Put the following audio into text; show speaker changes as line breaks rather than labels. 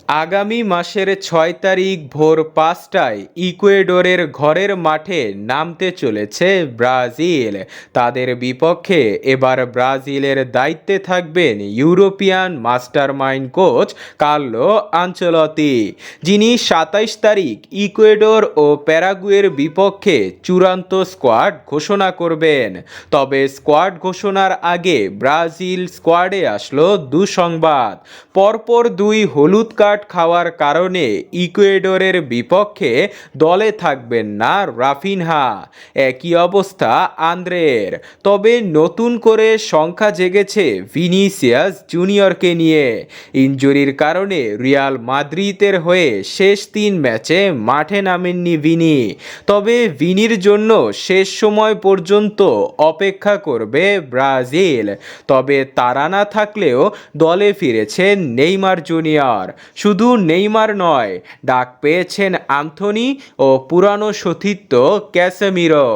আগামী মাসের ৬ তারিখ ভোর ৫টায় ইকুয়েডরের ঘরের মাঠে নামতে চলেছে ব্রাজিল। তাদের বিপক্ষে এবার ব্রাজিলের দায়িত্বে থাকবেন European mastermind coach Carlo Ancelotti, যিনি ২৭ তারিখ ইকুয়েডর ও প্যারাগুয়ের বিপক্ষে চূড়ান্ত স্কোয়াড ঘোষণা করবেন। তবে স্কোয়াড ঘোষণার আগে ব্রাজিল স্কোয়াডে আসলো দুঃসংবাদ। পরপর দুই হলুদ কার্ড খাওয়ার কারণে ইকুয়েডরের বিপক্ষে দলে থাকবেন না রাফিনহা। একই অবস্থা আন্দ্রের। তবে নতুন করে সংখ্যা জেগেছে ভিনিসিয়াস জুনিয়রকে নিয়ে। ইনজুরির কারণে রিয়াল মাদ্রিদের হয়ে শেষ ৩ ম্যাচে মাঠে নামেননি ভিনি। তবে ভিনির জন্য শেষ সময় পর্যন্ত অপেক্ষা করবে ব্রাজিল। তবে তারা না থাকলেও দলে ফিরেছেন নেইমার জুনিয়র। শুধু নেইমার নয়, ডাক পেয়েছেন আন্থোনি ও পুরানো সতীর্থ ক্যাসেমিরো।